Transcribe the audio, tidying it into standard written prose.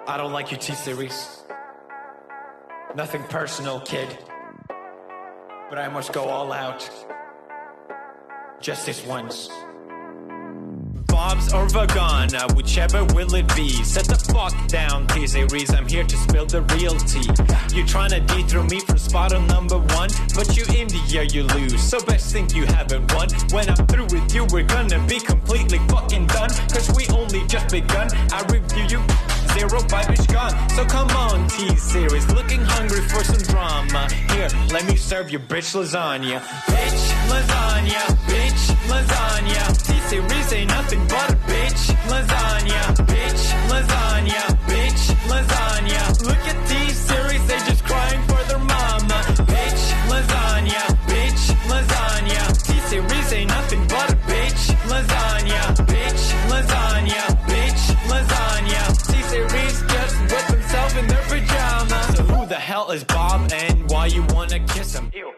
I don't like your T-Series. Nothing personal, kid. But I must go all out. Just this once. Bob's or Vagana, whichever will it be. Set the fuck down, T-Series, I'm here to spill the real tea. You tryna dethrone me from spot on number one, but you in the air you lose, so best think you haven't won. When I'm through with you, we're gonna be completely fucking done, cause we only just begun. I review you, 0-5 gone. So come on, T-Series, looking hungry for some drama. Here, let me serve you bitch lasagna. Bitch lasagna, bitch lasagna. T-Series ain't nothing but a bitch lasagna. Bitch lasagna, bitch lasagna. Look at T-Series, they just crying for their mama. Bitch lasagna, bitch lasagna. T-Series ain't nothing but a bitch lasagna. Bitch lasagna, bitch lasagna. T-Series just whip himself in their pajamas. So who the hell is Bob and why you wanna kiss him? Ew.